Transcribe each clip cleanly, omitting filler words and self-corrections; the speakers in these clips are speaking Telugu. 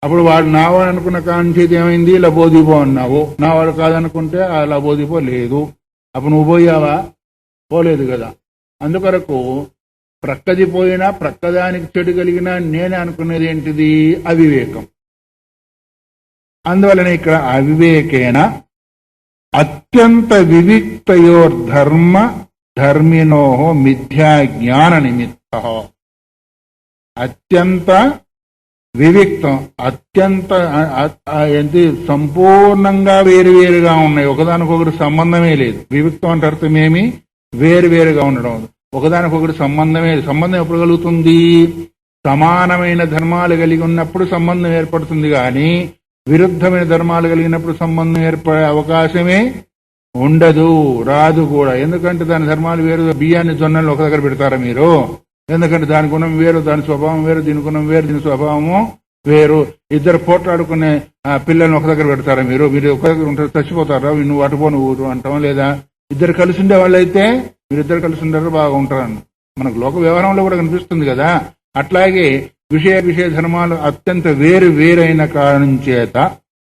అప్పుడు వాడు నావాడు అనుకున్న కాంచేది ఏమైంది, లబోదీపో అన్నావు. నావాడు కాదనుకుంటే ఆ లబోదీపో లేదు. అప్పుడు నువ్వు పోయావా? పోలేదు కదా. అందుకొరకు ప్రక్కది పోయినా ప్రక్కదానికి చెడు కలిగినా నేనే అనుకునేది ఏంటిది? అవివేకం. అందువలన ఇక్కడ అవివేకేన అత్యంత వివిక్తయోర్ధర్మ ధర్మినో మిథ్యా జ్ఞాన నిమిత్త. అత్యంత వివిక్తం, అత్యంత ఏంటి, సంపూర్ణంగా వేరువేరుగా ఉన్నాయి, ఒకదానికొకటి సంబంధమే లేదు. వివిక్తం అంటే అర్థమేమి? వేరువేరుగా ఉండడం. ఒకదానికొకటి సంబంధం ఎప్పుడు కలుగుతుంది? సమానమైన ధర్మాలు కలిగి ఉన్నప్పుడు సంబంధం ఏర్పడుతుంది, కానీ విరుద్ధమైన ధర్మాలు కలిగినప్పుడు సంబంధం ఏర్పడే అవకాశమే ఉండదు, రాదు కూడా. ఎందుకంటే దాని ధర్మాలు వేరు. బియ్యాన్ని జొన్నలు ఒక దగ్గర పెడతారా మీరు? ఎందుకంటే దాని గుణం వేరు, దాని స్వభావం వేరు, దీని గుణం వేరు, దీని స్వభావము వేరు. ఇద్దరు పోట్లాడుకునే పిల్లల్ని ఒక దగ్గర పెడతారా మీరు? మీరు ఒక దగ్గర ఉంటారు, చచ్చిపోతారా? నువ్వు అటుపో నువ్వు అంటాం లేదా? ఇద్దరు కలిసి ఉండే వాళ్ళైతే మీరిద్దరు కలిసి ఉండరు, బాగా ఉంటారని మనకు లోక వ్యవహారంలో కూడా కనిపిస్తుంది కదా. అట్లాగే విషయ ధర్మాలు అత్యంత వేరైన కారణం చేత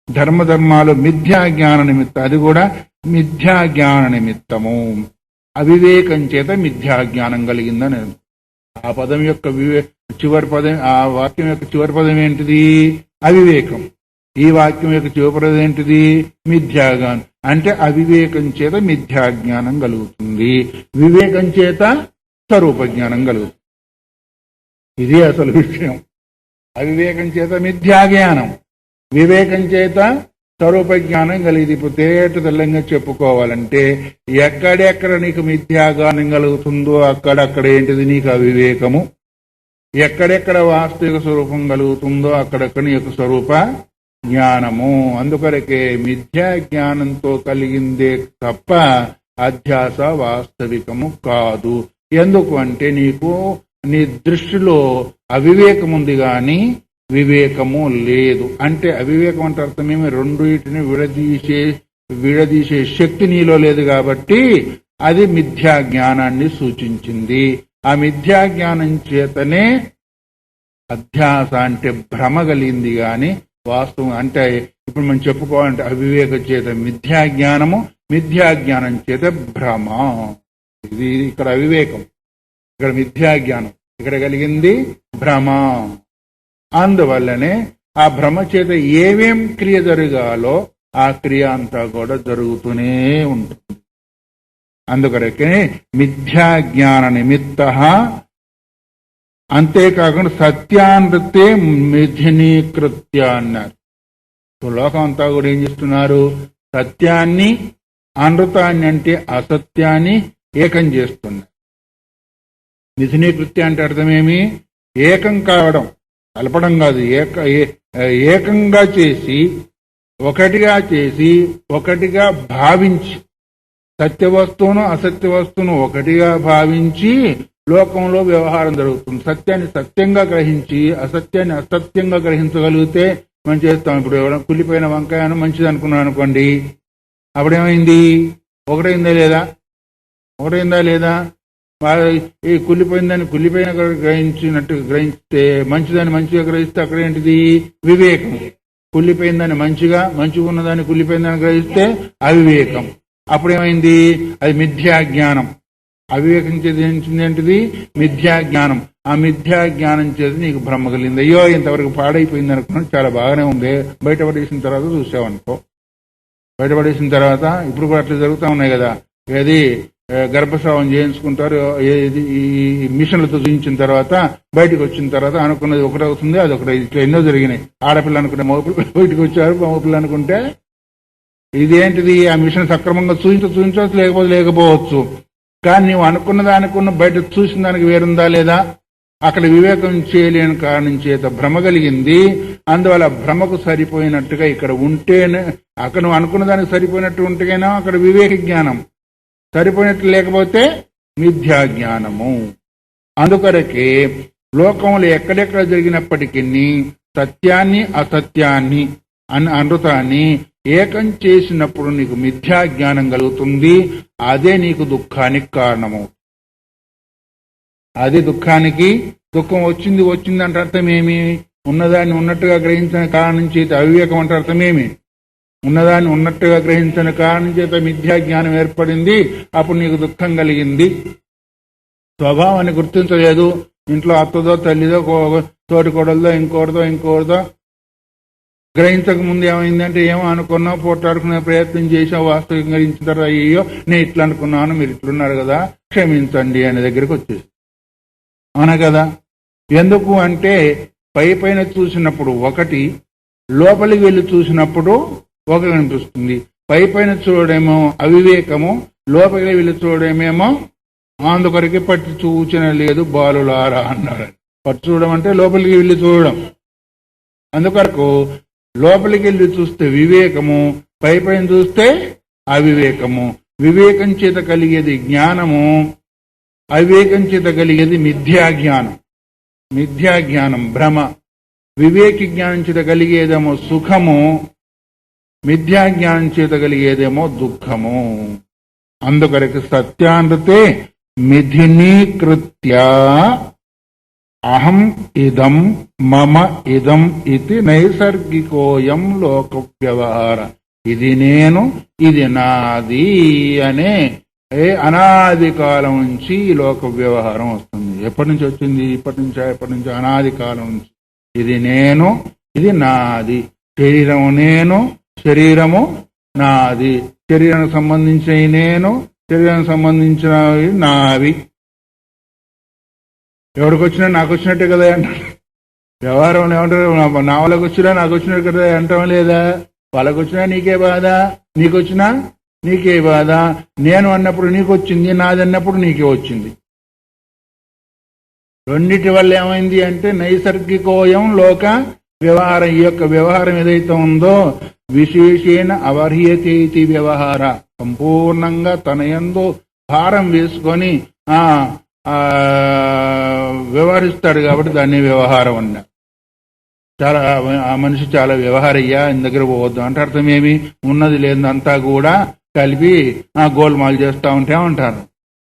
ధర్మాలు మిథ్యా జ్ఞాన నిమిత్తం, అది కూడా మిథ్యా జ్ఞాన నిమిత్తము. అవివేకం చేత మిథ్యా జ్ఞానం కలిగిందని. ఆ పదం యొక్క చివరి పదం, ఆ వాక్యం యొక్క చివరి పదం ఏంటిది? అవివేకం. ఈ వాక్యం యొక్క చివరి పదం ఏంటిది? మిథ్యాజ్ఞానం. అంటే అవివేకం చేత మిథ్యాజ్ఞానం కలుగుతుంది, వివేకం చేత స్వరూప జ్ఞానం కలుగుతుంది. ఇది అసలు విషయం. అవివేకం చేత మిథ్యాజ్ఞానం, వివేకం చేత స్వరూప జ్ఞానం కలిగింది. ఇప్పుడు తెల్లంగా చెప్పుకోవాలంటే ఎక్కడెక్కడ నీకు మిథ్యాజ్ఞానం కలుగుతుందో అక్కడక్కడ ఏంటిది? నీకు అవివేకము. ఎక్కడెక్కడ వాస్తవిక స్వరూపం కలుగుతుందో అక్కడక్కడ నీ యొక్క స్వరూప జ్ఞానము. అందుకొరకే మిథ్యా జ్ఞానంతో కలిగిందే తప్ప అధ్యాస వాస్తవికము కాదు. ఎందుకు అంటే నీకు నీ దృష్టిలో అవివేకం ఉంది గాని వివేకము లేదు. అంటే అవివేకం అంటే అర్థమేమి? రెండింటిని విడదీసే శక్తి నీలో లేదు కాబట్టి అది మిథ్యా జ్ఞానాన్ని సూచించింది. ఆ మిథ్యా జ్ఞానం చేతనే అధ్యాస అంటే భ్రమ కలిగింది గాని వాస్తవం అంటే ఇప్పుడు మనం చెప్పుకోవాలంటే అవివేక చేత మిథ్యా జ్ఞానము, మిథ్యా జ్ఞానం చేత భ్రమ. ఇది ఇక్కడ అవివేకం, ఇక్కడ మిథ్యా జ్ఞానం, ఇక్కడ కలిగింది భ్రమ. అందువల్లనే ఆ భ్రమ చేత ఏమేం క్రియ జరగాలో ఆ క్రియ అంతా కూడా జరుగుతూనే ఉంటుంది. అందుకొరకే మిథ్యా జ్ఞాన నిమిత్త. అంతేకాకుండా సత్యానృతే మిథునీకృత్య అన్నారు. లోకం అంతా కూడా ఏం చేస్తున్నారు? సత్యాన్ని అనృతాన్ని అంటే అసత్యాన్ని ఏకం చేస్తున్నారు. మిథునీకృత్య అంటే అర్థమేమి? ఏకం కావడం, కలపడం కాదు, ఏకంగా చేసి ఒకటిగా భావించి, సత్య వస్తువును అసత్య వస్తువును ఒకటిగా భావించి లోకంలో వ్యవహారం జరుగుతుంది. సత్యాన్ని సత్యంగా గ్రహించి అసత్యాన్ని అసత్యంగా గ్రహించగలిగితే మనం చేస్తాం. ఇప్పుడు ఎవరైనా కుళ్ళిపోయిన వంకాయను మంచిది అనుకున్నాను అనుకోండి, అప్పుడేమైంది? ఒకటైందా లేదా? ఈ కుళ్ళిపోయిందని కుళ్ళిపోయిన గ్రహించినట్టు గ్రహిస్తే, మంచిదాన్ని మంచిగా గ్రహిస్తే అక్కడ ఏంటిది? వివేకం. కుళ్ళిపోయిందని మంచిగా ఉన్నదాన్ని కుళ్ళిపోయిందని గ్రహిస్తే అవివేకం. అప్పుడేమైంది? అది మిథ్యా జ్ఞానం. అవివేకం చేసింది ఏంటిది? మిథ్యా జ్ఞానం. ఆ మిథ్యా జ్ఞానం చేసి నీకు భ్రమ కలిగింది. అయ్యో ఇంతవరకు పాడైపోయింది అనుకున్నాను, చాలా బాగానే ఉంది, బయటపడేసిన తర్వాత చూసావనుకో. బయటపడేసిన తర్వాత ఇప్పుడు కూడా అట్లా జరుగుతూ ఉన్నాయి కదా. ఏది గర్భస్రావం చేయించుకుంటారు, ఈ మిషన్లతో చూయించిన తర్వాత బయటకు వచ్చిన తర్వాత అనుకున్నది ఒకటి అవుతుంది, అది ఒకటి. ఇట్లా ఎన్నో జరిగినాయి. ఆడపిల్ల అనుకుంటే మగపిల్ల బయటకు వచ్చారు, మగపిల్ల అనుకుంటే ఇదేంటిది? ఆ మిషన్ సక్రమంగా చూపించవచ్చు, లేకపోవచ్చు. కానీ నువ్వు అనుకున్న బయట చూసిన దానికి వేరుందా లేదా? అక్కడ వివేకం చేయలేని కారణం చేత భ్రమ కలిగింది. అందువల్ల భ్రమకు సరిపోయినట్టుగా ఇక్కడ ఉంటేనే, అక్కడ నువ్వు అనుకున్న దానికి సరిపోయినట్టు ఉంటేనా అక్కడ వివేక జ్ఞానం, సరిపోయినట్లు లేకపోతే మిథ్యా జ్ఞానము. అందుకొరకే లోకంలో ఎక్కడెక్కడ జరిగినప్పటికీ సత్యాన్ని అసత్యాన్ని అనృతాన్ని ఏకం చేసినప్పుడు నీకు మిథ్యా జ్ఞానం కలుగుతుంది. అదే నీకు దుఃఖానికి కారణము. అదే దుఃఖం వచ్చింది అంటే అర్థం ఏమి? ఉన్నదాన్ని ఉన్నట్టుగా గ్రహించిన కారణం చేత అవివేకం అంటే అర్థమేమి? ఉన్నదాన్ని ఉన్నట్టుగా గ్రహించిన కారణం చేత మిథ్యా జ్ఞానం ఏర్పడింది. అప్పుడు నీకు దుఃఖం కలిగింది. స్వభావాన్ని గుర్తించలేదు. ఇంట్లో అత్తదో తల్లిదో తోటి కొడలదో ఇంకోటిదో గ్రహించక ముందు ఏమైందంటే ఏమో అనుకున్నావు, పోట్లాడుకునే ప్రయత్నం చేసావు. వాస్తవికంగా గ్రహించిన తర్వాత అయ్యో నేను ఇట్లా అనుకున్నాను, మీరు ఇట్లున్నారు కదా, క్షమించండి అనే దగ్గరికి వచ్చేసి అవునా కదా. ఎందుకు అంటే పైన చూసినప్పుడు ఒకటి, లోపలికి వెళ్ళి చూసినప్పుడు ఒక కనిపిస్తుంది. పైన చూడడమేమో అవివేకము, లోపలికి వెళ్ళి చూడడమేమో అందుకొరకే పట్టి చూచిన లేదు బాలులారా అన్నారు. పట్టి చూడడం అంటే లోపలికి వెళ్ళి చూడడం. అందుకొరకు లోపలికి వెళ్ళి చూస్తే వివేకము, పైన చూస్తే అవివేకము. వివేకం చేత కలిగేది జ్ఞానము, అవివేకం చేత కలిగేది మిథ్యాజ్ఞానం. మిథ్యాజ్ఞానం భ్రమ. వివేకి జ్ఞానం చేత కలిగేదేమో సుఖము, మిథ్యాజ్ఞానం చేత కలిగేదేమో దుఃఖము. అందుకొరకు సత్యానృతే మిథినీకృత్య అహం ఇదం మమ ఇదం ఇది నైసర్గికోయం లోక వ్యవహార. ఇది నేను, ఇది నాది అనే అనాది కాలం నుంచి ఈ లోక వ్యవహారం వస్తుంది. ఎప్పటి నుంచి వచ్చింది? ఎప్పటి నుంచో అనాది కాలం నుంచి. ఇది నేను, ఇది నాది. శరీరము నేను, శరీరము నాది. శరీరానికి సంబంధించినవి నేను, శరీరానికి సంబంధించినవి నావి. ఎవరికి వచ్చినా నాకు వచ్చినట్టే కదా అంటారు. వ్యవహారం ఏమంటారు? నా వాళ్ళకి వచ్చినా నాకు వచ్చినట్టు కదా అంటాం లేదా? వాళ్ళకి వచ్చినా నీకే బాధ, నీకొచ్చినా నీకే బాధ. నేను అన్నప్పుడు నీకు వచ్చింది, నాది అన్నప్పుడు నీకే వచ్చింది. రెండిటి వల్ల ఏమైంది అంటే నైసర్గికోయం లోక వ్యవహారం. ఈ యొక్క వ్యవహారం ఏదైతే ఉందో విశేషేణ అవర్హ్యతే ఇది వ్యవహార. సంపూర్ణంగా తన యందు భారం వేసుకొని వ్యవహరిస్తాడు కాబట్టి దాన్ని వ్యవహారం అన్నా. చాలా ఆ మనిషి చాలా వ్యవహారయ్యా, ఇంత దగ్గర పోవద్దు అంటే అర్థమేమి? ఉన్నది లేదంతా కూడా కలిపి గోల్మాల్ చేస్తా ఉంటే అంటారు.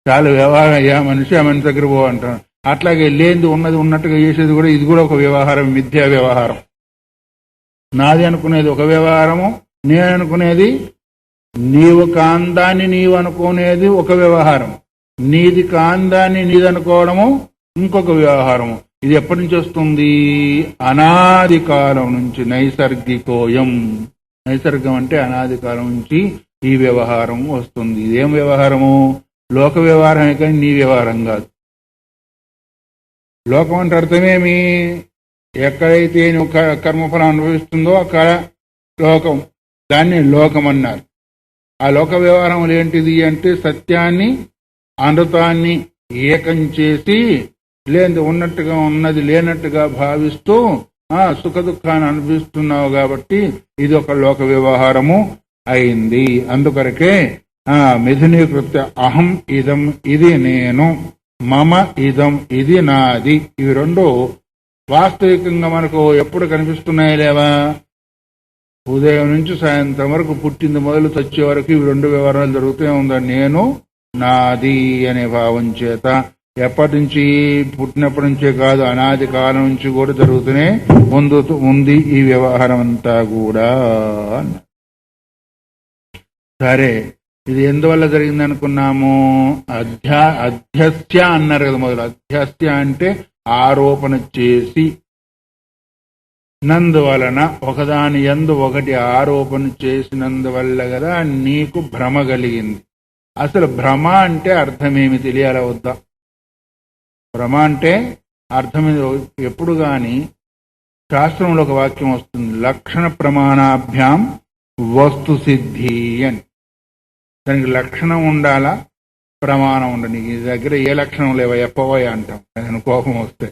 చాలా వ్యవహారం అయ్యా మనిషి, ఆ మనిషి దగ్గర పోవంటారు. అట్లాగే లేనిది ఉన్నది ఉన్నట్టుగా చేసేది కూడా, ఇది కూడా ఒక వ్యవహారం, మిథ్యా వ్యవహారం. నాది అనుకునేది ఒక వ్యవహారము, నేను అనుకునేది, నీవు కాందాన్ని నీవు అనుకునేది ఒక వ్యవహారం, నీది కాందాన్ని నీది అనుకోవడము ఇంకొక వ్యవహారము. ఇది ఎప్పటి నుంచి వస్తుంది? అనాది కాలం నుంచి. నైసర్గికోయం. నైసర్గం అంటే అనాది కాలం నుంచి ఈ వ్యవహారం వస్తుంది. ఇదేం వ్యవహారము? లోక వ్యవహారమే కానీ నీ వ్యవహారం కాదు. లోకం అంటే అర్థమేమి? ఎక్కడైతే నువ్వు కర్మఫలం అనుభవిస్తుందో అక్కడ లోకం, దాన్ని లోకం అన్నారు. ఆ లోక వ్యవహారం ఏంటిది అంటే సత్యాన్ని అమృతాన్ని ఏకం చేసి లేని ఉన్నట్టుగా ఉన్నది లేనట్టుగా భావిస్తూ సుఖ దుఃఖాన్ని అనుభవిస్తున్నావు కాబట్టి ఇది ఒక లోక వ్యవహారము అయింది. అందుకొరకే మిథునీకృత్య అహం ఇదం, ఇది నేను, మమ ఇదం, ఇది నాది. ఇవి రెండు వాస్తవికంగా మనకు ఎప్పుడు కనిపిస్తున్నాయి లేవా? ఉదయం నుంచి సాయంత్రం వరకు, పుట్టింది మొదలు చచ్చే వరకు ఇవి రెండు వ్యవహారాలు జరుగుతూ ఉందా? నేను, నాది అనే భావం చేత. ఎప్పటి నుంచి? పుట్టినప్పటి నుంచే కాదు, అనాది కాలం నుంచి కూడా జరుగుతూనే ఉంది ఈ వ్యవహారం అంతా కూడా. సరే, ఇది ఎందువల్ల జరిగింది అనుకున్నాము? అధ్యస్య అన్నారు కదా మొదలు. అధ్యస్య అంటే ఆరోపణ చేసి, నందువలన, ఒకదాని యందు ఒకటి ఆరోపణ చేసినందువల్ల కదా నీకు భ్రమ కలిగింది. అసలు భ్రమ అంటే అర్థమేమి తెలియాలా వద్దా? భ్రమ అంటే అర్థం ఎప్పుడు గాని శాస్త్రంలో ఒక వాక్యం వస్తుంది, లక్షణ ప్రమాణాభ్యాం వస్తు సిద్ధి అని. దానికి లక్షణం ఉండాలా, ప్రమాణం ఉండాలి. నీ దగ్గర ఏ లక్షణం లేవా ఎప్పవా అంటాం నేను కోపం వస్తే.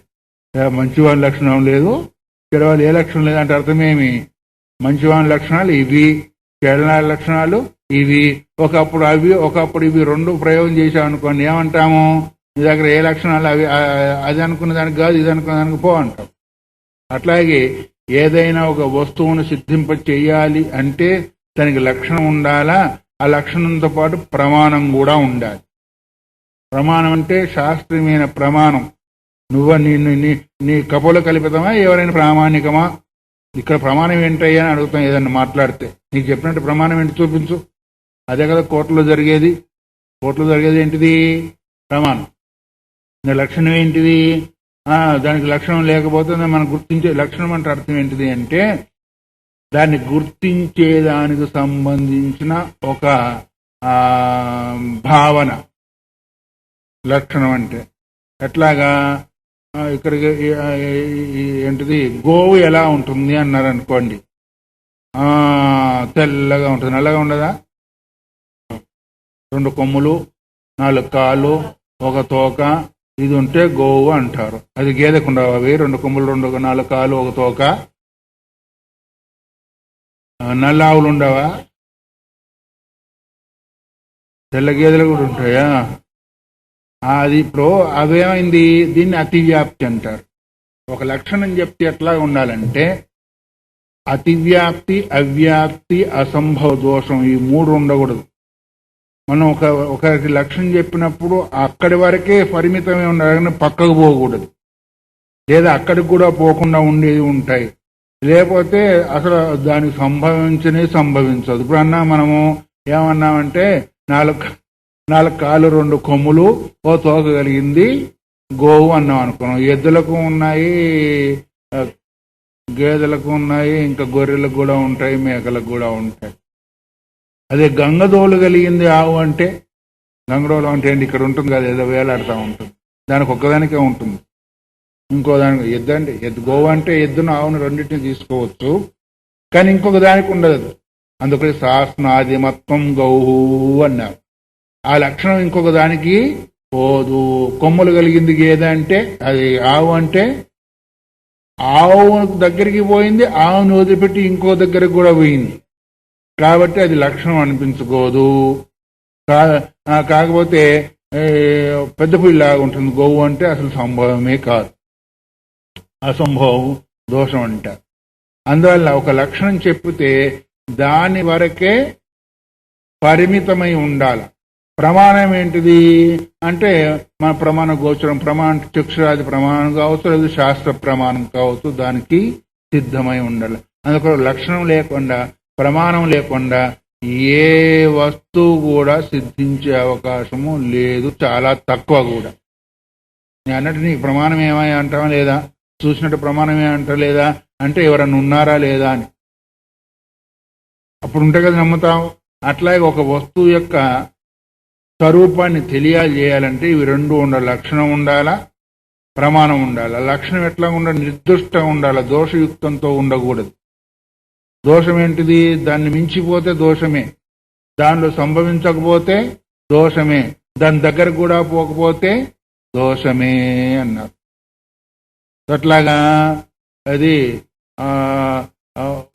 మంచివాడి లక్షణం లేదు, చెడవాళ్ళు ఏ లక్షణం లేదంటే అర్థమేమి? మంచివాడి లక్షణాలు ఇవి, చెడవాళ్ళ లక్షణాలు ఇవి. ఒకప్పుడు అవి, ఒకప్పుడు ఇవి రెండు ప్రయోగం చేసాం అనుకోండి, ఏమంటాము? నీ దగ్గర ఏ లక్షణాలు అవి, అది అనుకున్న దానికి కాదు, ఇది అనుకున్న దానికి పో అంటాం. అట్లాగే ఏదైనా ఒక వస్తువును సిద్ధింప చేయాలి అంటే దానికి లక్షణం ఉండాలా, ఆ లక్షణంతో పాటు ప్రమాణం కూడా ఉండాలి. ప్రమాణం అంటే శాస్త్రీయమైన ప్రమాణం. నువ్వు నీ కపోల కల్పితమా ఎవరైనా ప్రామాణికమా? ఇక్కడ ప్రమాణం ఏంటయ్యా అని అడుగుతాం ఏదన్నా మాట్లాడితే. నీకు చెప్పినట్టు ప్రమాణం ఏంటి చూపించు. అదే కదా కోర్టులో జరిగేది. కోర్టులో జరిగేది ఏంటిది? ప్రమాణం. లక్షణం ఏంటిది? దానికి లక్షణం లేకపోతే మనం గుర్తించే లక్షణం అంటే అర్థం ఏంటిది అంటే దాన్ని గుర్తించేదానికి సంబంధించిన ఒక భావన లక్షణం అంటే. ఎట్లాగా ఇక్కడికి ఏంటిది గోవు ఎలా ఉంటుంది అన్నారు అనుకోండి. తెల్లగా ఉంటుంది. నల్లగా ఉండదా? 2 కొమ్ములు 4 కాళ్ళు 1 తోక ఇది ఉంటే గోవు అంటారు. అది గేదెకు ఉండవు అవి 2 కొమ్ములు 4 కాళ్ళు 1 తోక. నల్ల ఆవులు ఉండవా? తెల్ల గేదెలు కూడా ఉంటాయా? అది ఇప్పుడు అవేమైంది? దీన్ని అతివ్యాప్తి అంటారు. ఒక లక్షణం చెప్తే ఎట్లా ఉండాలంటే అతివ్యాప్తి, అవ్యాప్తి, అసంభవ దోషం ఈ 3 ఉండకూడదు. మనం ఒకరికి లక్షణం చెప్పినప్పుడు అక్కడి వరకే పరిమితమే ఉండాలి, పక్కకు పోకూడదు. లేదా అక్కడికి కూడా పోకుండా ఉండేది ఉంటాయి. లేకపోతే అసలు దానికి సంభవించదు. ఇప్పుడు మనము ఏమన్నామంటే 4 కాళ్ళు 2 కొమ్ములు 1 తోక కలిగింది గోవు అన్నాం అనుకున్నాం. ఎద్దులకు ఉన్నాయి, గేదెలకు ఉన్నాయి, ఇంకా గొర్రెలకు కూడా ఉంటాయి, మేకలకు కూడా ఉంటాయి. అదే గంగదోలు కలిగింది ఆవు అంటే, గంగడోలు అంటే ఏంటి? ఇక్కడ ఉంటుంది కదా, ఏదో వేలాడుతూ ఉంటుంది. దానికి ఒక్కదానికే ఉంటుంది. ఇంకో దానికి ఎద్దు అంటే గోవు అంటే ఎద్దును ఆవును రెండింటిని తీసుకోవచ్చు, కానీ ఇంకొక దానికి ఉండదు. అందుకని శాస్త్రాదిమత్వం గౌహు అన్నారు. ఆ లక్షణం ఇంకొక దానికి పోదు. కొమ్ములు కలిగింది గేదె అంటే అది ఆవు అంటే ఆవు దగ్గరికి పోయింది, ఆవును వదిలిపెట్టి ఇంకో దగ్గరికి కూడా పోయింది కాబట్టి అది లక్షణం అనిపించుకోదు. కాకపోతే పెద్ద పులిలాగా ఉంటుంది గోవు అంటే అసలు సంభవమే కాదు, అసంభవం దోషం అంటారు. అందువల్ల ఒక లక్షణం చెప్పితే దాని వరకే పరిమితమై ఉండాలి. ప్రమాణం ఏంటిది అంటే మన ప్రమాణ గోచరం, ప్రమాణ చక్షురాది ప్రమాణం కావచ్చు, లేదు శాస్త్ర ప్రమాణం కావచ్చు, దానికి సిద్ధమై ఉండాలి. అందుకు లక్షణం లేకుండా, ప్రమాణం లేకుండా ఏ వస్తువు కూడా సిద్ధించే అవకాశము లేదు, చాలా తక్కువ కూడా. నేను అన్నట్టు నీకు ప్రమాణం ఏమై అంటావా లేదా, చూసినట్టు ప్రమాణం ఏమంటా లేదా అంటే ఎవరన్నా ఉన్నారా లేదా అని అప్పుడు ఉంటే కదా నమ్ముతాం. అట్లాగే ఒక వస్తువు యొక్క స్వరూపాన్ని తెలియజేయాలంటే ఇవి 2 ఉండాలి. లక్షణం ఉండాలా, ప్రమాణం ఉండాలి. లక్షణం ఎట్లా ఉండాలి? నిర్దిష్టంగా ఉండాలి, దోషయుక్తంతో ఉండకూడదు. దోషం ఏంటిది? దాన్ని మించిపోతే దోషమే, దానిలో సంభవించకపోతే దోషమే, దాని దగ్గర కూడా పోకపోతే దోషమే అన్నారు. అట్లాగా అది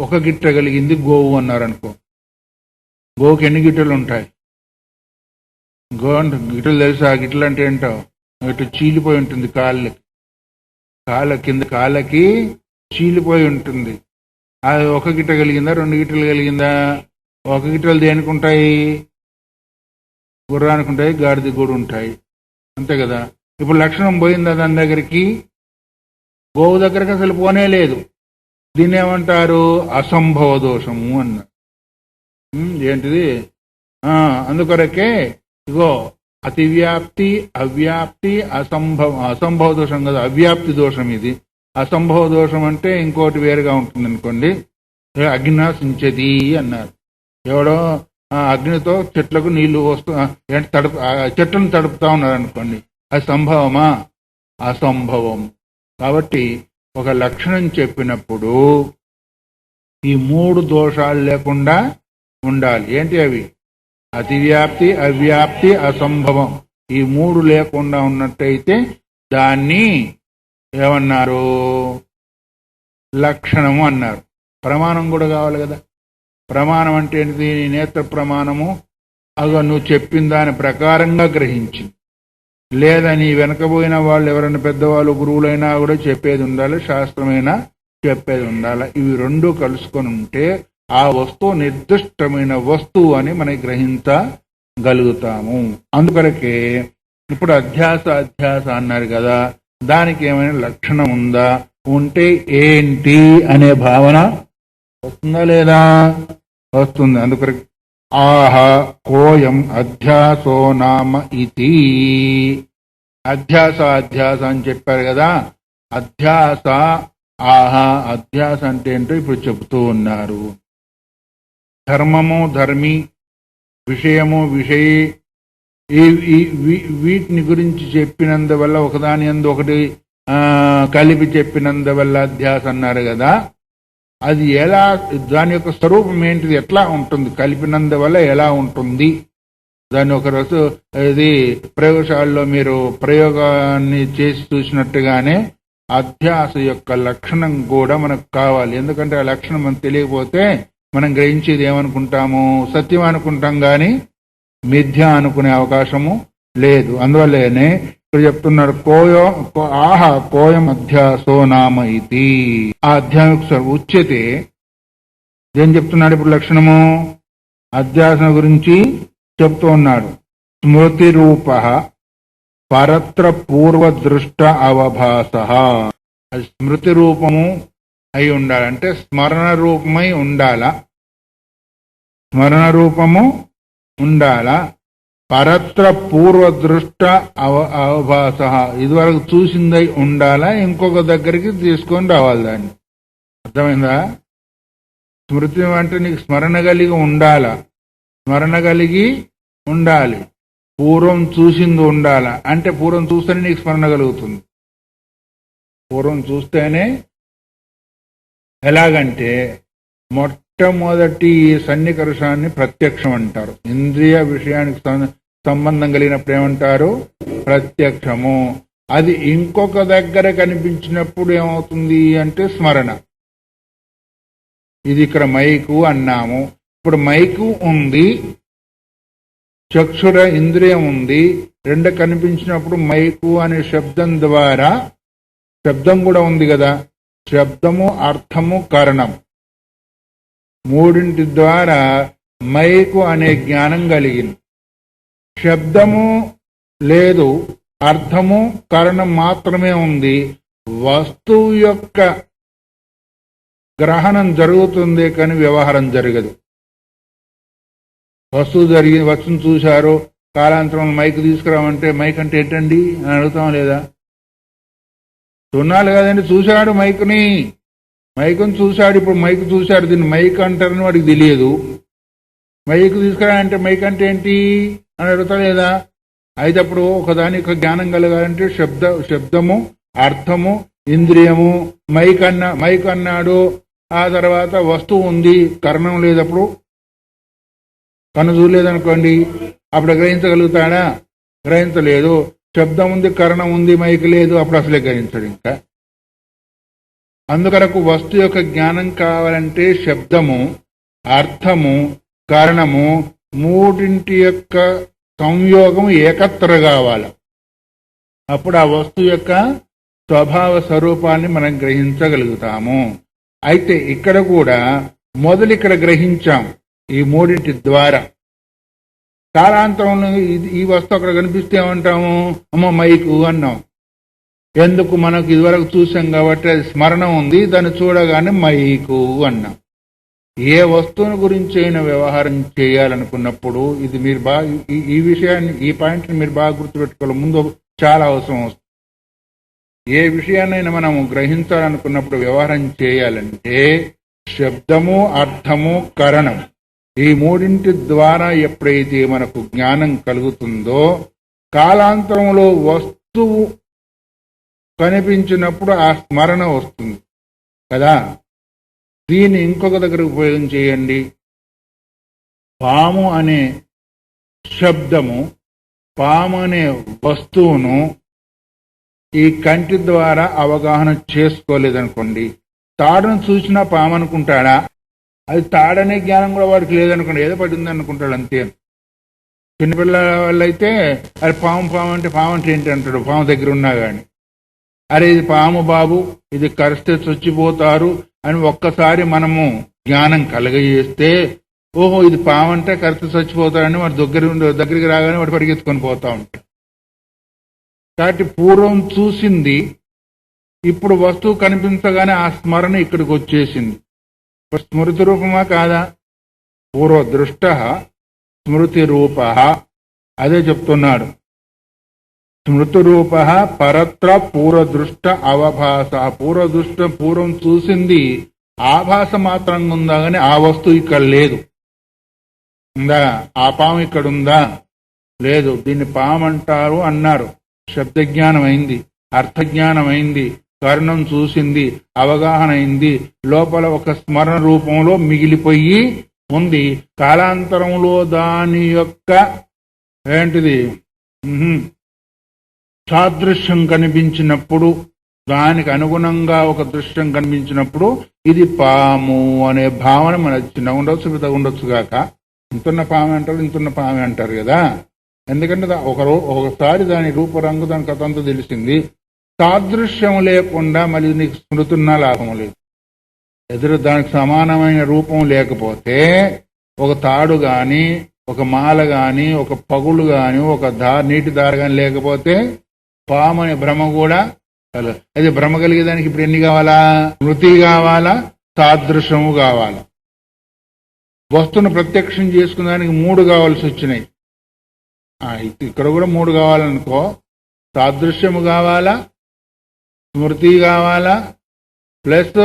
1 గిట్ట కలిగింది గోవు అన్నారు అనుకో. గోవుకి ఎన్ని గిట్టలు ఉంటాయి? గిట్టలు తెలుసా? గిట్టలు అంటే ఏంటో, ఇటు చీలిపోయి ఉంటుంది, కాళ్ళకి చీలిపోయి ఉంటుంది. అది 1 గిట్ట కలిగిందా, 2 గిట్టలు కలిగిందా? 1 గిట్టలు దేనికి ఉంటాయి? గుర్రానికి ఉంటాయి, గాడిద కూడా ఉంటాయి, అంతే కదా. ఇప్పుడు లక్షణం పోయిందా దాని దగ్గరికి? గోవు దగ్గరికి అసలు పోనే లేదు. దీన్ని ఏమంటారు? అసంభవ దోషము అన్నారు. ఏంటిది? అందుకొరకే ఇగో అతివ్యాప్తి, అవ్యాప్తి, అసంభవ దోషం కదా, అవ్యాప్తి దోషం ఇది. అసంభవ దోషం అంటే ఇంకోటి వేరుగా ఉంటుంది అనుకోండి. అగ్నినాశించది అన్నారు. ఎవడో అగ్నితో చెట్లకు నీళ్లు చెట్లను తడుపుతా ఉన్నారు అనుకోండి, అది సంభవమా? అసంభవం. కాబట్టి ఒక లక్షణం చెప్పినప్పుడు ఈ 3 దోషాలు లేకుండా ఉండాలి. ఏంటి అవి? అతివ్యాప్తి, అవ్యాప్తి, అసంభవం. ఈ 3 లేకుండా ఉన్నట్టయితే దాన్ని ఏమన్నారు? లక్షణము అన్నారు. ప్రమాణం కూడా కావాలి కదా. ప్రమాణం అంటే ఏంటిది? నేత్ర ప్రమాణము. అదో నువ్వు చెప్పిన దాని ప్రకారంగా గ్రహించింది, లేదా నీ వెనకపోయిన వాళ్ళు ఎవరైనా పెద్దవాళ్ళు గురువులైనా కూడా చెప్పేది ఉండాలి, శాస్త్రమైనా చెప్పేది ఉండాలి. ఇవి 2 కలుసుకొని ఉంటే ఆ వస్తువు నిర్దిష్టమైన వస్తువు అని మనం గ్రహించగలుగుతాము. అందుకొరకే ఇప్పుడు అధ్యాస అన్నారు కదా, దానికి ఏమైనా లక్షణం ఉందా, ఉంటే ఏంటి అనే భావన వస్తుందా లేదా? వస్తుంది. అందుకు ఆహా కోయం అధ్యాసో నామ ఇతి. అధ్యాస అని చెప్పారు కదా. అధ్యాస ఆహా, అధ్యాస అంటే ఏంటో ఇప్పుడు చెబుతూ ఉన్నారు. ధర్మము ధర్మి, విషయము విషయీ, వీటిని గురించి చెప్పినందువల్ల ఒకదాని యందు ఒకటి కలిపి చెప్పినందువల్ల అధ్యాస అన్నారు కదా. అది ఎలా, దాని యొక్క స్వరూపం ఏంటిది, ఎట్లా ఉంటుంది, కలిపినందువల్ల ఎలా ఉంటుంది? దాన్ని ఒక రోజు ఇది ప్రయోగశాలలో మీరు ప్రయోగాన్ని చేసి చూసినట్టుగానే అధ్యాస యొక్క లక్షణం కూడా మనకు కావాలి. ఎందుకంటే ఆ లక్షణం మనకు తెలియకపోతే మనం గ్రహించేది ఏమనుకుంటాము, సత్యం అనుకుంటాం గాని మిథ్య అనుకునే అవకాశము లేదు. అందువల్లనే ఇక్కడ చెప్తున్నారు ఆహా కోయం అధ్యాసో నామ ఇది. ఆ అధ్యాయం ఉచ్యతే ఏం చెప్తున్నాడు ఇప్పుడు? లక్షణము అధ్యాసన గురించి చెప్తూ ఉన్నాడు. స్మృతి రూప పరత్ర పూర్వదృష్ట అవభాస. అది స్మృతి రూపము అయి ఉండాలి, అంటే స్మరణ రూపమై ఉండాలా, స్మరణ రూపము ఉండాలా. పరత్ర పూర్వదృష్ట అవభాస, ఇదివరకు చూసిందై ఉండాలా, ఇంకొక దగ్గరికి తీసుకొని రావాలి దాన్ని. అర్థమైందా? స్మృతి అంటే నీకు స్మరణ కలిగి ఉండాలా, స్మరణ కలిగి ఉండాలి. పూర్వం చూసింది ఉండాలా, అంటే పూర్వం చూస్తేనే నీకు స్మరణ కలుగుతుంది. పూర్వం చూస్తేనే ఎలాగంటే మొట్టమొదటి సన్నికర్షాన్ని ప్రత్యక్షం అంటారు. ఇంద్రియ విషయానికి సంబంధం కలిగినప్పుడు ఏమంటారు? ప్రత్యక్షము. అది ఇంకొక దగ్గర కనిపించినప్పుడు ఏమవుతుంది అంటే స్మరణ. ఇది ఇక్కడ మైకు అన్నాము. ఇప్పుడు మైకు ఉంది, చక్షుర ఇంద్రియం ఉంది, రెండు కనిపించినప్పుడు మైకు అనే శబ్దం ద్వారా, శబ్దం కూడా ఉంది కదా, శబ్దము అర్థము కరణం, మూడింటి ద్వారా మైకు అనే జ్ఞానం కలిగింది. శబ్దము లేదు, అర్థము కరణం మాత్రమే ఉంది. వస్తువు యొక్క గ్రహణం జరుగుతుంది కానీ వ్యవహారం జరగదు. వస్తువుని చూశారు, కాలాంతరం మైక్ తీసుకురామంటే మైక్ అంటే ఏంటండి అని అడుగుతాం లేదా? చూడాలి కదండి. చూశాడు మైకుని చూశాడు. ఇప్పుడు మైక్ చూశాడు, దీన్ని మైక్ అంటారని వాడికి తెలియదు. మైక్ తీసుకురా అంటే మైక్ అంటే ఏంటి అని అడుగుతా లేదా? అయితే అప్పుడు ఒకదాని యొక్క జ్ఞానం కలగాలంటే శబ్దము, అర్థము, ఇంద్రియము, మైక్ అన్నాడు. ఆ తర్వాత వస్తువు ఉంది, కరణం లేదప్పుడు, కన్ను చూడలేదనుకోండి, అప్పుడు గ్రహించగలుగుతాడా? గ్రహించలేదు. శబ్దం ఉంది, కరణం ఉంది, మైక్ లేదు, అప్పుడు అసలే గ్రహించడు. ఇంకా అందుకొరకు వస్తువు యొక్క జ్ఞానం కావాలంటే శబ్దము, అర్థము, కరణము మూడింటి యొక్క సంయోగం ఏకత్ర కావాలి. అప్పుడు ఆ వస్తువు యొక్క స్వభావ స్వరూపాన్ని మనం గ్రహించగలుగుతాము. అయితే ఇక్కడ కూడా మొదలు ఇక్కడ గ్రహించాం ఈ మూడింటి ద్వారా. కాలాంతరంలో ఈ వస్తువు అక్కడ కనిపిస్తే ఏమంటాము? అమ్మ మైకు అన్నాం. ఎందుకు? మనకు ఇదివరకు చూసాం కాబట్టి అది స్మరణ ఉంది, దాన్ని చూడగానే మైకు అన్నాం. ఏ వస్తువుని గురించి అయినా వ్యవహారం చేయాలనుకున్నప్పుడు ఇది మీరు బాగా ఈ విషయాన్ని, ఈ పాయింట్ని మీరు బాగా గుర్తుపెట్టుకోవాలి. ముందు చాలా అవసరం వస్తుంది. ఏ విషయాన్నైనా మనము గ్రహించాలనుకున్నప్పుడు వ్యవహారం చేయాలంటే శబ్దము, అర్థము, కరణం ఈ మూడింటి ద్వారా ఎప్పుడైతే మనకు జ్ఞానం కలుగుతుందో కాలాంతరంలో వస్తువు కనిపించినప్పుడు ఆ స్మరణ వస్తుంది కదా. దీన్ని ఇంకొక దగ్గర ఉపయోగం చేయండి. పాము అనే శబ్దము, పాము అనే వస్తువును ఈ కంటి ద్వారా అవగాహన చేసుకోలేదనుకోండి, తాడును చూసినా పాము అనుకుంటాడా? అది తాడనే జ్ఞానం కూడా వాడికి లేదనుకోండి, ఏదో పడింది అనుకుంటాడు అంతే. చిన్నపిల్ల వాళ్ళైతే అది పాము అంటే పాము అంటే ఏంటి అంటాడు, పాము దగ్గర ఉన్నా కానీ. అరే ఇది పాము బాబు, ఇది కరిస్తే చచ్చిపోతారు అని ఒక్కసారి మనము జ్ఞానం కలగజేస్తే, ఓహో ఇది పాము అంటే కరిస్తే చచ్చిపోతారని వాడు దగ్గరికి రాగానే వాడు పరిగెత్తుకొని పోతా ఉంటాడు. కాబట్టి పూర్వం చూసింది ఇప్పుడు వస్తువు కనిపించగానే ఆ స్మరణ ఇక్కడికి వచ్చేసింది. స్మృతి రూపమా కాదా? పూర్వదృష్ట స్మృతి రూప, అదే చెప్తున్నాడు. స్మృతి రూప పరత్ర పూర్వదృష్ట అవభాస. పూర్వదృష్ట పూర్వం చూసింది ఆభాస మాత్రంగా ఉందా గాని ఆ వస్తువు ఇక్కడ లేదు. ఉందా? ఆ పాము ఇక్కడ ఉందా? లేదు. దీన్ని పాము అంటారు అన్నారు. శబ్దజ్ఞానం అయింది, అర్థజ్ఞానం అయింది, కర్ణం చూసింది, అవగాహన అయింది, లోపల ఒక స్మరణ రూపంలో మిగిలిపోయి ఉంది. కాలాంతరంలో దాని యొక్క ఏంటిది సాదృశ్యం కనిపించినప్పుడు, దానికి అనుగుణంగా ఒక దృశ్యం కనిపించినప్పుడు ఇది పాము అనే భావన మన చిన్న ఉండొచ్చు, పెద్ద ఉండొచ్చు గాక. ఇంతున్న పాము అంటారు, ఇంతున్న పాము అంటారు కదా. ఎందుకంటే ఒకసారి దాని రూపరంగు దాని కథంతా తెలిసింది. సాదృశ్యం లేకుండా మళ్ళీ నీకు స్మృతున్నా లాభం లేదు. ఎదురు దానికి సమానమైన రూపం లేకపోతే, ఒక తాడు గాని, ఒక మాల గాని, ఒక పగులు గాని, ఒక నీటి దారి గాని లేకపోతే పాము అనే భ్రమ కూడా అది భ్రమ కలిగేదానికి ఇప్పుడు ఎన్ని కావాలా? స్మృతి కావాలా, సాదృశ్యము కావాలా. వస్తువును ప్రత్యక్షం చేసుకునేదానికి 3 కావాల్సి వచ్చినాయి. ఇక్కడ కూడా 3 కావాలనుకో. సాదృశ్యము కావాలా, స్మృతి కావాలా, ప్లస్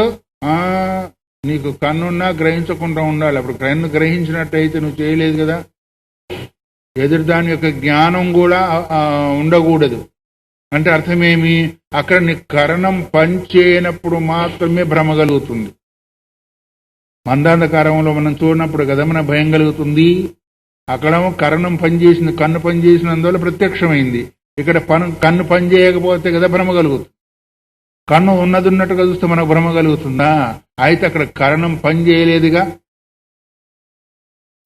నీకు కన్నున్నా గ్రహించకుండా ఉండాలి. అప్పుడు కన్ను గ్రహించినట్టయితే నువ్వు చేయలేదు కదా. ఎదురు దాని యొక్క జ్ఞానం కూడా ఉండకూడదు. అంటే అర్థమేమి? అక్కడ నీ కరణం పనిచేయనప్పుడు మాత్రమే భ్రమ కలుగుతుంది. మందాంధకారంలో మనం చూడనప్పుడు కదా మన భయం కలుగుతుంది. అక్కడ కరణం పనిచేసింది, కన్ను పనిచేసినందువల్ల ప్రత్యక్షమైంది. ఇక్కడ కన్ను పనిచేయకపోతే కదా భ్రమ కలుగుతుంది. కన్ను ఉన్నట్టుగా చూస్తే మనకు భ్రమ కలుగుతుందా? అయితే అక్కడ కరణం పనిచేయలేదుగా.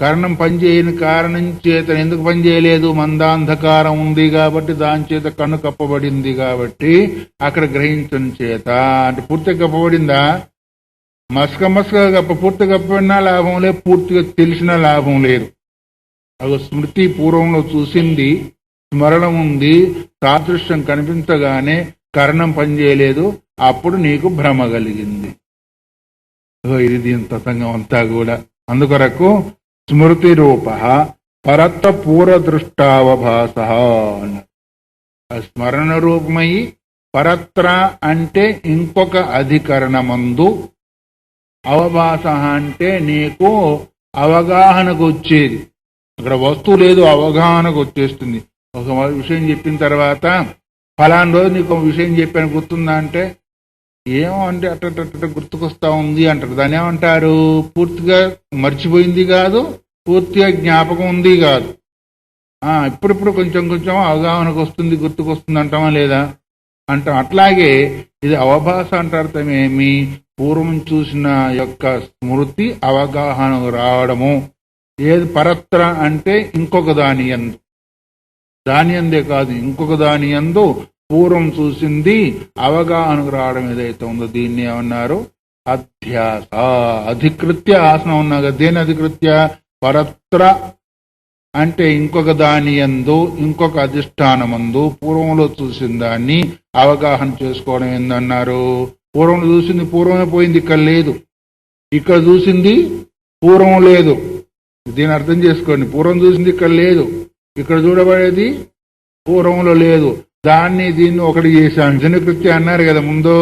కరణం పనిచేయని కారణం చేత ఎందుకు పనిచేయలేదు? మందాంధకారం ఉంది కాబట్టి, దాని చేత కన్ను కప్పబడింది కాబట్టి అక్కడ గ్రహించడం చేత. అంటే పూర్తిగా కప్పబడిందా? మస్క పూర్తిగా కప్పబడినా లాభం లేదు, పూర్తిగా తెలిసినా లాభం లేదు. అది స్మృతి పూర్వంలో చూసింది, స్మరణ ఉంది, సాదృశ్యం కనిపించగానే కరణం పనిచేయలేదు, అప్పుడు నీకు భ్రమ కలిగింది. ఇది దీని తతంగం అంతా కూడా. అందుకొరకు స్మృతి రూప పరత్వ పూర్వదృష్టావభాస. స్మరణ రూపమై పరత్ర అంటే ఇంకొక అధికరణమందు, అవభాస అంటే నీకు అవగాహనకు వచ్చేది. అక్కడ వస్తువు లేదు, అవగాహనకు వచ్చేస్తుంది. ఒక విషయం చెప్పిన తర్వాత ఫలానా రోజు నీకు ఒక విషయం చెప్పాను గుర్తుందా అంటే, ఏమో అంటే అట్ట గుర్తుకొస్తా ఉంది అంటారు. దాన్ని ఏమంటారు? పూర్తిగా మర్చిపోయింది కాదు, పూర్తిగా జ్ఞాపకం ఉంది కాదు. ఇప్పుడిప్పుడు కొంచెం కొంచెం అవగాహనకు వస్తుంది, గుర్తుకొస్తుంది అంటామా లేదా? అంటాం. అట్లాగే ఇది అవభాస అంటే అర్థమేమి? పూర్వం చూసిన యొక్క స్మృతి అవగాహనకు రావడము. ఏది పరత్ర అంటే ఇంకొక దాని యందు, దాని అందే కాదు ఇంకొక దాని యందు పూర్వం చూసింది అవగాహనకు రావడం ఏదైతే ఉందో దీన్ని ఏమన్నారు? అధ్యాస. అధికృత్య ఆసనం ఉన్నా కదా. దేని అధికృత్య? పరత్ర అంటే ఇంకొక దాని యందు, ఇంకొక అధిష్టానమందు పూర్వంలో చూసిన దాన్ని అవగాహన చేసుకోవడం ఏందన్నారు? పూర్వంలో చూసింది పూర్వమే పోయింది, ఇక్కడ లేదు. ఇక్కడ చూసింది పూర్వం లేదు. దీన్ని అర్థం చేసుకోండి. పూర్వం చూసింది ఇక్కడ లేదు, ఇక్కడ చూడబడేది పూర్వంలో లేదు. దీన్ని ఒకటి చేశాను. జనకృత్య అన్నారు కదా ముందు.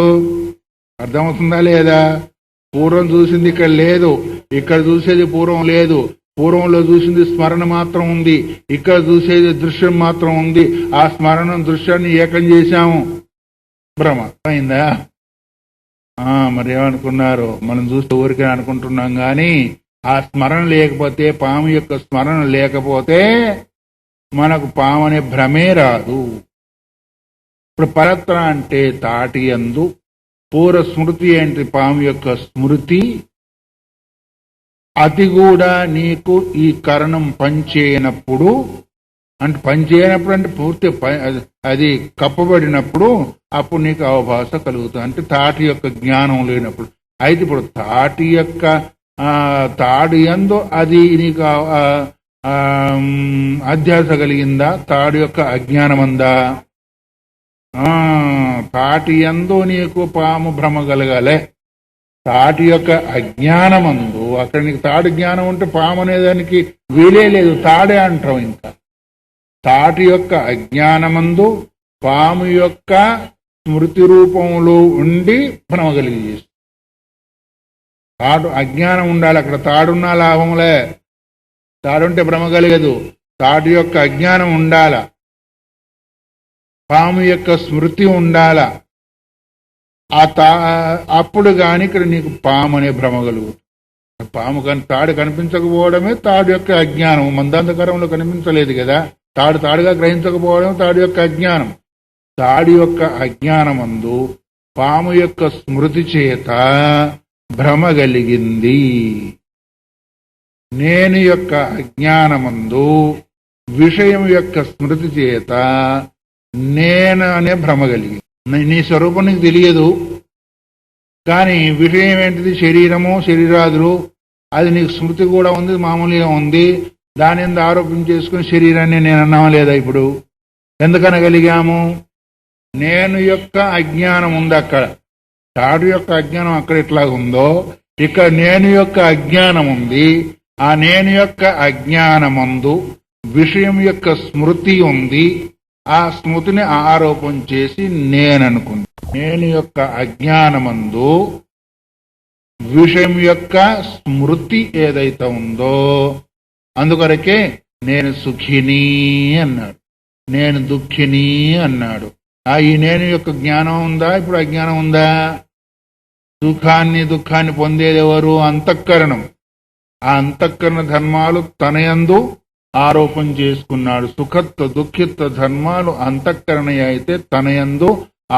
అర్థమవుతుందా లేదా? పూర్వం చూసింది ఇక్కడ లేదు, ఇక్కడ చూసేది పూర్వం లేదు. పూర్వంలో చూసింది స్మరణ మాత్రం ఉంది, ఇక్కడ చూసేది దృశ్యం మాత్రం ఉంది. ఆ స్మరణ దృశ్యాన్ని ఏకం చేశాము, భ్రమ అయిందా? మరి ఏమనుకున్నారు? మనం చూస్తే ఊరికే అనుకుంటున్నాం గాని ఆ స్మరణ లేకపోతే, పాము యొక్క స్మరణ లేకపోతే మనకు పాము అనే భ్రమే రాదు. ఇప్పుడు పరత్ర అంటే తాటి యందు, పూర్వ స్మృతి అంటే పాము యొక్క స్మృతి. అది కూడా నీకు ఈ కరణం పనిచేయనప్పుడు, అంటే పనిచేయనప్పుడు అంటే పూర్తి అది కప్పబడినప్పుడు అప్పుడు నీకు అవభాస కలుగుతుంది. అంటే తాటి యొక్క జ్ఞానం లేనప్పుడు. అయితే ఇప్పుడు తాటి యొక్క తాడు యందు అది నీకు అధ్యాస కలిగిందా? తాడు యొక్క అజ్ఞానమందా? తాటి యందు నీకు పాము భ్రమ కలగాలే. తాటి యొక్క అజ్ఞానమందు, అక్కడ నీకు తాటి జ్ఞానం ఉంటే పాము అనేదానికి వీలే లేదు, తాడే అంటాం. ఇంకా తాటి యొక్క అజ్ఞానమందు పాము యొక్క స్మృతి రూపంలో ఉండి భ్రమ కలిగేసి, తాడు అజ్ఞానం ఉండాలి. అక్కడ తాడున్నా లాభంలే, తాడుంటే భ్రమ కలగదు. తాడు యొక్క అజ్ఞానం ఉండాల, పాము యొక్క స్మృతి ఉండాల. అప్పుడు గాని ఇక్కడ నీకు పాము అనే భ్రమ కలుగుతుంది. పాము తాడు కనిపించకపోవడమే తాడు యొక్క అజ్ఞానం. మందాంధకరంలో కనిపించలేదు కదా, తాడుగా గ్రహించకపోవడం తాడు యొక్క అజ్ఞానం. తాడు యొక్క అజ్ఞానమందు పాము యొక్క స్మృతి చేత భ్రమ కలిగింది. నేను యొక్క అజ్ఞానమందు విషయం యొక్క స్మృతి చేత నేను అనే భ్రమ కలిగింది. నీ స్వరూపం నీకు తెలియదు, కానీ విషయం ఏంటిది? శరీరము, శరీరాదులు, అది నీకు స్మృతి కూడా ఉంది, మామూలుగా ఉంది. దాని మీద ఆరోపించేసుకుని శరీరాన్ని నేను అన్నామా లేదా? ఇప్పుడు ఎందుకనగలిగాము? నేను యొక్క అజ్ఞానం ఉంది అక్కడ. తాడు యొక్క అజ్ఞానం అక్కడ ఎట్లా ఉందో ఇక్కడ నేను యొక్క అజ్ఞానం ఉంది. ఆ నేను యొక్క అజ్ఞానమందు విషయం యొక్క స్మృతి ఉంది. ఆ స్మృతిని ఆరోపణ చేసి నేననుకున్నా. నేను యొక్క అజ్ఞానమందు విషయం యొక్క స్మృతి ఏదైతే ఉందో అందుకొరకే నేను సుఖిని అన్నాడు, నేను దుఃఖిని అన్నాడు. ఈ నేను యొక్క జ్ఞానం ఉందా? ఇప్పుడు అజ్ఞానం ఉందా? సుఖాన్ని దుఃఖాన్ని పొందేది ఎవరు? అంతఃకరణం. ఆ అంతఃకరణ ధర్మాలు తనయందు ఆరోపణ చేసుకున్నాడు. సుఖత్వ దుఃఖిత్వ ధర్మాలు అంతఃకరణ అయితే తనయందు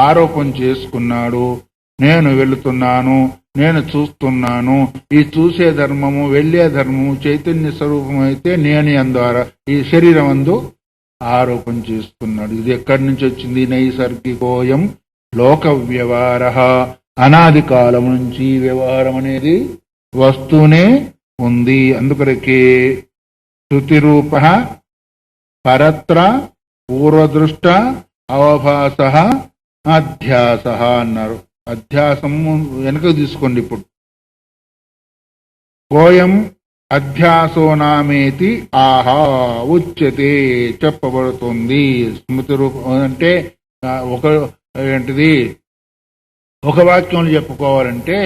ఆరోపణ చేసుకున్నాడు. నేను వెళుతున్నాను, నేను చూస్తున్నాను. ఈ చూసే ధర్మము, వెళ్ళే ధర్మము చైతన్య స్వరూపం అయితే నేను ద్వారా ఈ శరీరం అందు ఆరోపణ చేసుకున్నాడు. ఇది ఎక్కడి నుంచి వచ్చింది? నైసర్గికోయం లోక వ్యవహార. అనాది కాలం నుంచి వ్యవహారం అనేది వస్తూనే ఉంది. అందుకొరకే శృతిరూప పరత్ర పూర్వదృష్ట అవభాస అధ్యాస అన్నారు. అధ్యాసము వెనక తీసుకోండి. ఇప్పుడు కోయం అధ్యాసో నామేతి ఆహా ఉచ్యతే చెప్పబడుతుంది. స్మృతి రూపం అంటే ఏంటిది? ఒక వాక్యంలో చెప్పుకోవాలంటే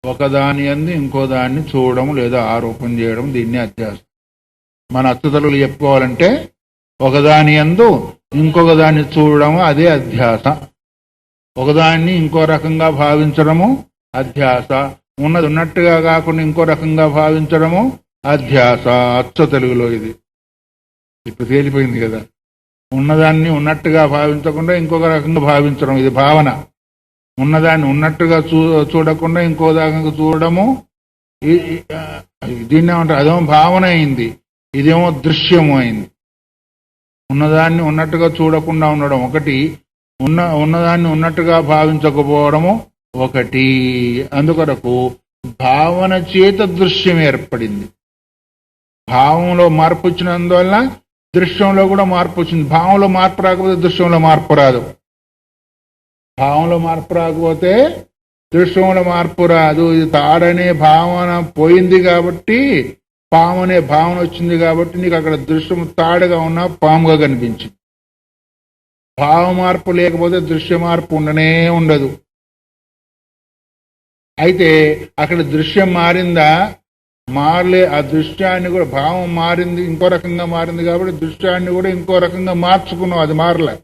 ఒకదాని అందు ఇంకో దాన్ని చూడడం లేదా ఆరోపణ చేయడం, దీన్ని అధ్యాసం. మన అచ్చుతలు చెప్పుకోవాలంటే ఒకదాని యందు ఇంకొక దాన్ని చూడడము, అదే అధ్యాస. ఒకదాన్ని ఇంకో రకంగా భావించడము అధ్యాస. ఉన్నది ఉన్నట్టుగా కాకుండా ఇంకో రకంగా భావించడము అధ్యాస. అచ్చ తెలుగులో ఇది ఇప్పుడు తేలిపోయింది కదా. ఉన్నదాన్ని ఉన్నట్టుగా భావించకుండా ఇంకొక రకంగా భావించడం, ఇది భావన. ఉన్నదాన్ని ఉన్నట్టుగా చూడకుండా ఇంకో రకంగా చూడడము, దీన్ని ఏమంటారు? అదేమో భావన అయింది, ఇదేమో దృశ్యము అయింది. ఉన్నదాన్ని ఉన్నట్టుగా చూడకుండా ఉండడం ఒకటి, ఉన్నదాన్ని ఉన్నట్టుగా భావించకపోవడము ఒకటి. అందుకొరకు భావన చేత దృశ్యం ఏర్పడింది. భావంలో మార్పు వచ్చినందువల్ల దృశ్యంలో కూడా మార్పు వచ్చింది. భావంలో మార్పు రాకపోతే దృశ్యంలో మార్పు రాదు. భావంలో మార్పు రాకపోతే దృశ్యంలో మార్పు రాదు. ఇది తాడనే భావన పోయింది కాబట్టి పాము అనే భావన వచ్చింది కాబట్టి నీకు అక్కడ దృశ్యం తాడుగా ఉన్నా పాముగా కనిపించింది. భావ మార్పు లేకపోతే దృశ్య మార్పు ఉండనే ఉండదు. అయితే అక్కడ దృశ్యం మారిందా? మారలే. ఆ దృశ్యాన్ని కూడా, భావం మారింది, ఇంకో రకంగా మారింది కాబట్టి దృశ్యాన్ని కూడా ఇంకో రకంగా మార్చుకున్నావు, అది మారలే.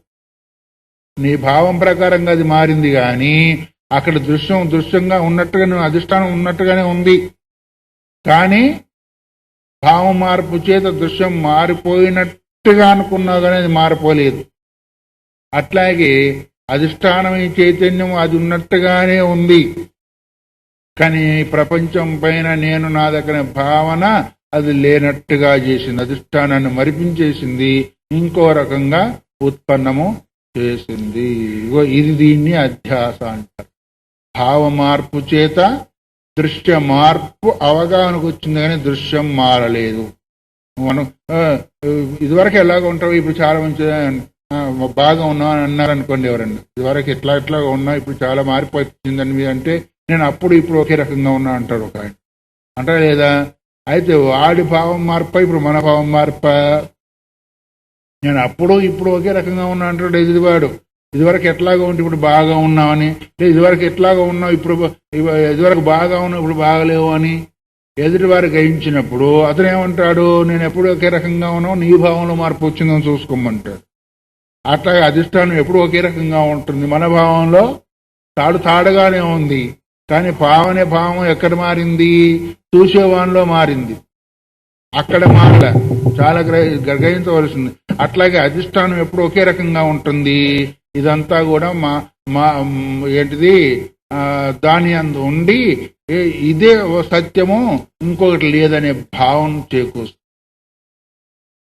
నీ భావం ప్రకారంగా అది మారింది, కానీ అక్కడ దృశ్యంగా ఉన్నట్టుగా, నువ్వు అధిష్టానం ఉన్నట్టుగానే ఉంది. కానీ భావం మార్పు చేత దృశ్యం మారిపోయినట్టుగా అనుకున్నావు, కానీ అది మారిపోలేదు. అట్లాగే అధిష్టానం ఈ చైతన్యం అది ఉన్నట్టుగానే ఉంది, కానీ ప్రపంచం పైన నేను నా దగ్గర భావన అది లేనట్టుగా చేసింది. అధిష్టానాన్ని మరిపించేసింది, ఇంకో రకంగా ఉత్పన్నము చేసింది. ఇది దీన్ని అధ్యాస అంటారు. భావ మార్పు చేత దృశ్య మార్పు అవగాహనకు వచ్చింది, కానీ దృశ్యం మారలేదు. మనం ఇదివరకు ఎలాగ ఉంటావు, ఇప్పుడు చాలా మంచి బాగా ఉన్నావు అని అన్నారనుకోండి ఎవరన్నా, ఇదివరకు ఎట్లా ఉన్నా ఇప్పుడు చాలా మారిపోతుందని మీరు అంటే నేను అప్పుడు ఇప్పుడు ఒకే రకంగా ఉన్నా అంటాడు ఒక ఆయన. అంటారు లేదా? అయితే వాడి భావం మార్ప, ఇప్పుడు మన భావం మార్ప. నేను అప్పుడు ఇప్పుడు ఒకే రకంగా ఉన్నా అంటాడు ఎదుటివాడు. ఇదివరకు ఎట్లాగా ఉంటే ఇప్పుడు బాగా ఉన్నామని, లేదు ఇదివరకు ఎట్లాగా ఉన్నావు ఇప్పుడు, ఇదివరకు బాగా ఉన్నావు ఇప్పుడు బాగలేవు అని ఎదుటి వారు గ్రహించినప్పుడు అతను ఏమంటాడు? నేను ఎప్పుడు ఒకే రకంగా ఉన్నావు, నీ భావంలో మార్పు వచ్చిందని చూసుకోమంటాడు. అట్లాగే అధిష్టానం ఎప్పుడు ఒకే రకంగా ఉంటుంది, మన భావంలో తాడుగానే ఉంది, కానీ భావనే భావం ఎక్కడ మారింది? చూసేవానిలో మారింది, అక్కడ మారలే. చాలా గ్రహించవలసింది. అట్లాగే అధిష్టానం ఎప్పుడు ఒకే రకంగా ఉంటుంది. ఇదంతా కూడా మా ఏంటిది దాని అందు ఉండి ఇదే సత్యము ఇంకొకటి లేదనే భావం చేకూరుస్తుంది.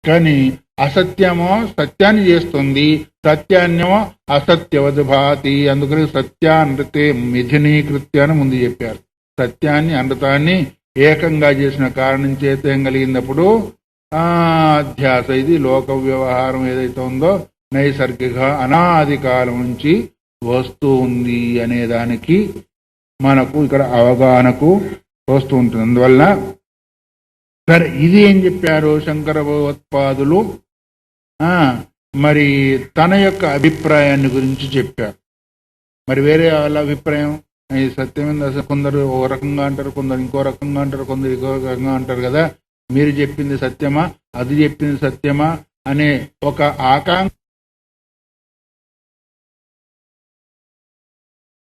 కానీ అసత్యమో సత్యాన్ని చేస్తుంది, సత్యాన్నేమో అసత్యవత్ భాతి. అందుకని సత్యానృతే మిథునీకృత్య అని ముందు చెప్పారు. సత్యాన్ని అనృతాన్ని ఏకంగా చేసిన కారణం చేత ఏం కలిగినప్పుడు అధ్యాస, ఇది లోక వ్యవహారం ఏదైతే ఉందో నైసర్గిక అనాది కాలం నుంచి వస్తూ ఉంది అనేదానికి మనకు ఇక్కడ అవగాహనకు వస్తూ ఉంటుంది. అందువల్ల సరే, ఇది ఏం చెప్పారు శంకర భగవత్పాదులు? మరి తన యొక్క అభిప్రాయాన్ని గురించి చెప్పారు. మరి వేరే వాళ్ళ అభిప్రాయం ఈ సత్యమైన కొందరు ఓ రకంగా అంటారు, కొందరు ఇంకో రకంగా అంటారు, కొందరు ఇంకో రకంగా అంటారు కదా. మీరు చెప్పింది సత్యమా, అది చెప్పింది సత్యమా అనే ఒక ఆకాంక్ష